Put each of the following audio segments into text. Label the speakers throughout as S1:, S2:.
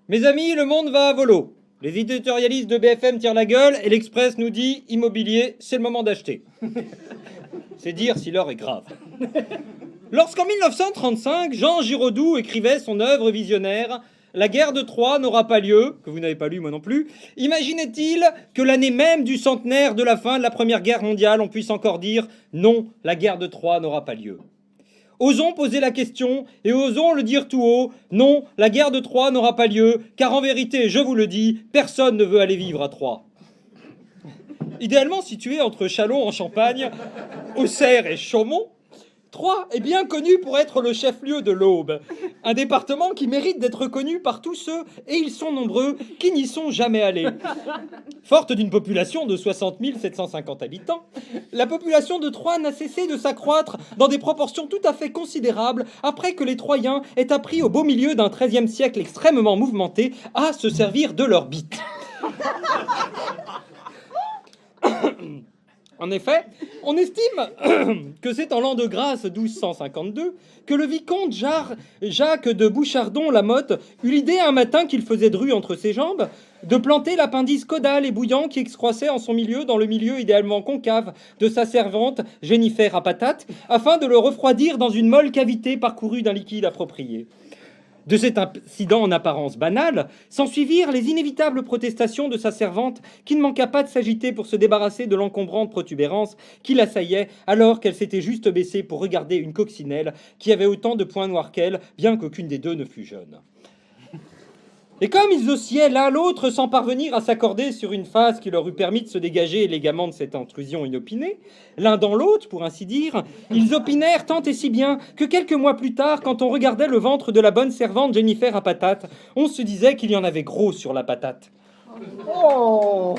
S1: Mes amis, le monde va à volo. Les éditorialistes de BFM tirent la gueule et l'Express nous dit immobilier, c'est le moment d'acheter. C'est dire si l'heure est grave. Lorsqu'en 1935, Jean Giraudoux écrivait son œuvre visionnaire, La guerre de Troie n'aura pas lieu, que vous n'avez pas lu moi non plus, imaginait-il que l'année même du centenaire de la fin de la Première Guerre mondiale, on puisse encore dire non, la guerre de Troie n'aura pas lieu. Osons poser la question et osons le dire tout haut, non, la guerre de Troie n'aura pas lieu, car en vérité, je vous le dis, personne ne veut aller vivre à Troie. Idéalement situé entre Châlons en Champagne, Auxerre et Chaumont, Troyes est bien connu pour être le chef-lieu de l'Aube, un département qui mérite d'être connu par tous ceux, et ils sont nombreux, qui n'y sont jamais allés. Forte d'une population de 60 750 habitants, la population de Troyes n'a cessé de s'accroître dans des proportions tout à fait considérables après que les Troyens aient appris au beau milieu d'un XIIIe siècle extrêmement mouvementé à se servir de leur bite. En effet, on estime que c'est en l'an de grâce 1252 que le vicomte Jacques de Bouchardon-la-Motte eut l'idée un matin qu'il faisait dru entre ses jambes de planter l'appendice caudal et bouillant qui excroissait en son milieu dans le milieu idéalement concave de sa servante Jennifer à patate afin de le refroidir dans une molle cavité parcourue d'un liquide approprié. De cet incident en apparence banal, s'ensuivirent les inévitables protestations de sa servante qui ne manqua pas de s'agiter pour se débarrasser de l'encombrante protubérance qui l'assaillait alors qu'elle s'était juste baissée pour regarder une coccinelle qui avait autant de points noirs qu'elle, bien qu'aucune des deux ne fût jeune. Et comme ils oscillaient l'un l'autre sans parvenir à s'accorder sur une phase qui leur eût permis de se dégager élégamment de cette intrusion inopinée, l'un dans l'autre, pour ainsi dire, ils opinèrent tant et si bien que quelques mois plus tard, quand on regardait le ventre de la bonne servante Jennifer à patate, on se disait qu'il y en avait gros sur la patate. Oh!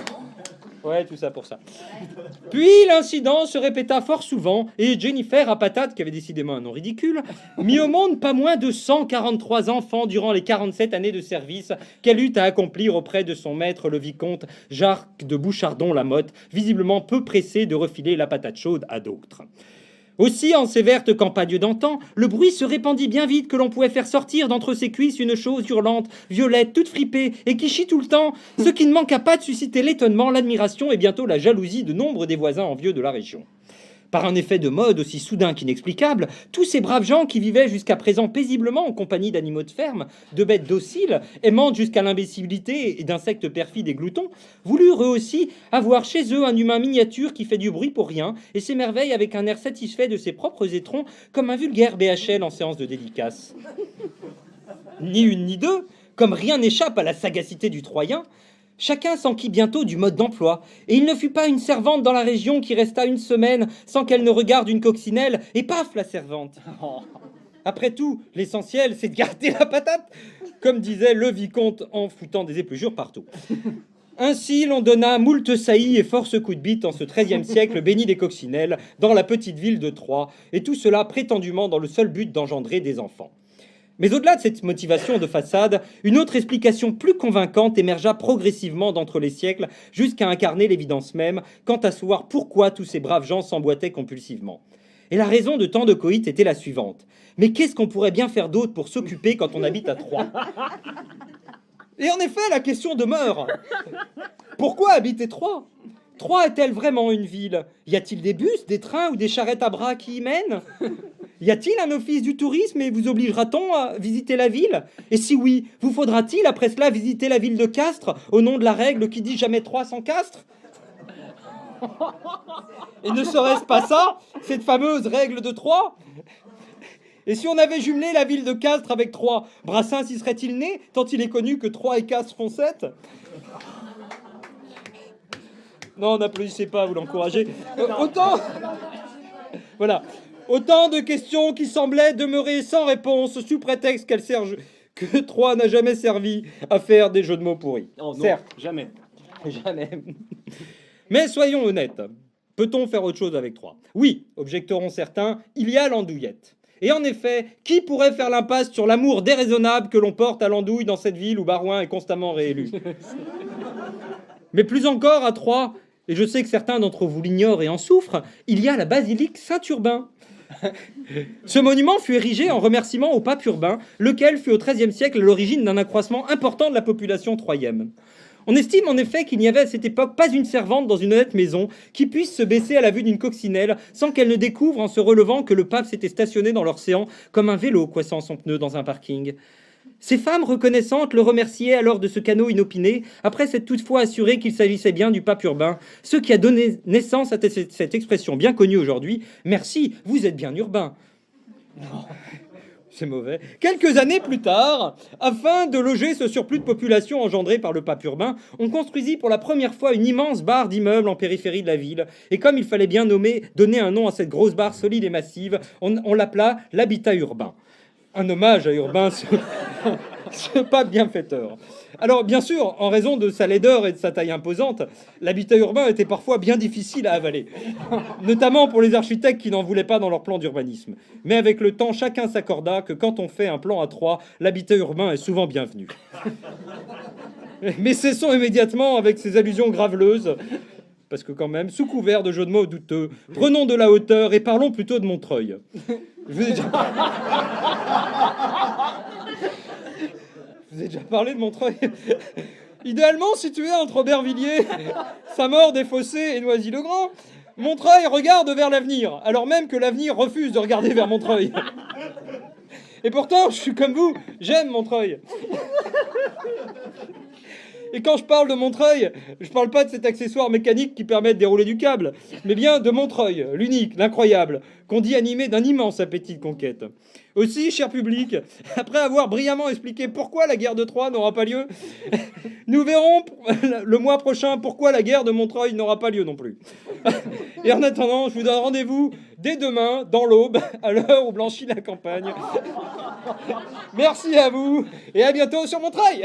S1: Ouais, tout ça pour ça. Puis l'incident se répéta fort souvent et Jennifer à patate, qui avait décidément un nom ridicule, mit au monde pas moins de 143 enfants durant les 47 années de service qu'elle eut à accomplir auprès de son maître le vicomte Jacques de Bouchardon-la-Motte, visiblement peu pressé de refiler la patate chaude à d'autres. Aussi, en ces vertes campagnes d'antan, le bruit se répandit bien vite que l'on pouvait faire sortir d'entre ses cuisses une chose hurlante, violette, toute fripée, et qui chie tout le temps, ce qui ne manqua pas de susciter l'étonnement, l'admiration et bientôt la jalousie de nombre des voisins envieux de la région. Par un effet de mode aussi soudain qu'inexplicable, tous ces braves gens qui vivaient jusqu'à présent paisiblement en compagnie d'animaux de ferme, de bêtes dociles, aimantes jusqu'à l'imbécilité et d'insectes perfides et gloutons, voulurent eux aussi avoir chez eux un humain miniature qui fait du bruit pour rien et s'émerveille avec un air satisfait de ses propres étrons comme un vulgaire BHL en séance de dédicace. Ni une ni deux, comme rien n'échappe à la sagacité du Troyen, chacun s'enquit bientôt du mode d'emploi, et il ne fut pas une servante dans la région qui resta une semaine sans qu'elle ne regarde une coccinelle, et paf, la servante. Après tout, l'essentiel, c'est de garder la patate, comme disait le vicomte en foutant des épluchures partout. Ainsi, l'on donna moult saillies et force coups de bite en ce XIIIe siècle béni des coccinelles, dans la petite ville de Troyes, et tout cela prétendument dans le seul but d'engendrer des enfants. Mais au-delà de cette motivation de façade, une autre explication plus convaincante émergea progressivement d'entre les siècles jusqu'à incarner l'évidence même quant à savoir pourquoi tous ces braves gens s'emboîtaient compulsivement. Et la raison de tant de coïts était la suivante. Mais qu'est-ce qu'on pourrait bien faire d'autre pour s'occuper quand on habite à Troyes ? Et en effet, la question demeure. Pourquoi habiter Troyes ? Troyes est-elle vraiment une ville ? Y a-t-il des bus, des trains ou des charrettes à bras qui y mènent ? Y a-t-il un office du tourisme et vous obligera-t-on à visiter la ville ? Et si oui, vous faudra-t-il après cela visiter la ville de Castres au nom de la règle qui dit jamais Troyes sans Castres ? Et ne serait-ce pas ça, cette fameuse règle de Troyes ? Et si on avait jumelé la ville de Castres avec Troyes, Brassens y serait-il né, tant il est connu que Troyes et Castres font 7 ? Non, n'applaudissez pas, vous l'encouragez. Autant... Voilà. Autant de questions qui semblaient demeurer sans réponse sous prétexte que Troyes n'a jamais servi à faire des jeux de mots pourris.
S2: Oh non,
S1: certes.
S2: jamais.
S1: Jamais. Mais soyons honnêtes. Peut-on faire autre chose avec Troyes ? Oui, objecteront certains, il y a l'andouillette. Et en effet, qui pourrait faire l'impasse sur l'amour déraisonnable que l'on porte à l'andouille dans cette ville où Barouin est constamment réélu ? Mais plus encore, à Troyes, et je sais que certains d'entre vous l'ignorent et en souffrent, il y a la basilique Saint-Urbain. Ce monument fut érigé en remerciement au pape Urbain, lequel fut au XIIIe siècle l'origine d'un accroissement important de la population troyenne. On estime en effet qu'il n'y avait à cette époque pas une servante dans une honnête maison qui puisse se baisser à la vue d'une coccinelle sans qu'elle ne découvre en se relevant que le pape s'était stationné dans l'océan comme un vélo coiffant son pneu dans un parking. Ces femmes reconnaissantes le remerciaient alors de ce canot inopiné, après s'être toutefois assuré qu'il s'agissait bien du pape Urbain, ce qui a donné naissance à cette expression bien connue aujourd'hui. Merci, vous êtes bien urbain. Non. C'est mauvais. Quelques années plus tard, afin de loger ce surplus de population engendré par le pape Urbain, on construisit pour la première fois une immense barre d'immeubles en périphérie de la ville. Et comme il fallait bien donner un nom à cette grosse barre solide et massive, on l'appela l'habitat urbain. Un hommage à Urbain, ce pape bienfaiteur. Alors, bien sûr, en raison de sa laideur et de sa taille imposante, l'habitat urbain était parfois bien difficile à avaler, notamment pour les architectes qui n'en voulaient pas dans leur plan d'urbanisme. Mais avec le temps, chacun s'accorda que quand on fait un plan à trois, l'habitat urbain est souvent bienvenu. Mais cessons immédiatement avec ces allusions graveleuses, parce que quand même, sous couvert de jeux de mots douteux, prenons de la hauteur et parlons plutôt de Montreuil. Je vous ai déjà parlé de Montreuil. Idéalement situé entre Aubervilliers, Saint-Maur des Fossés et Noisy-le-Grand, Montreuil regarde vers l'avenir, alors même que l'avenir refuse de regarder vers Montreuil. Et pourtant, je suis comme vous, j'aime Montreuil. Et quand je parle de Montreuil, je parle pas de cet accessoire mécanique qui permet de dérouler du câble, mais bien de Montreuil, l'unique, l'incroyable, qu'on dit animé d'un immense appétit de conquête. Aussi, cher public, après avoir brillamment expliqué pourquoi la guerre de Troie n'aura pas lieu, nous verrons le mois prochain pourquoi la guerre de Montreuil n'aura pas lieu non plus. Et en attendant, je vous donne rendez-vous dès demain, dans l'aube, à l'heure où blanchit la campagne. Merci à vous, et à bientôt sur Montreuil.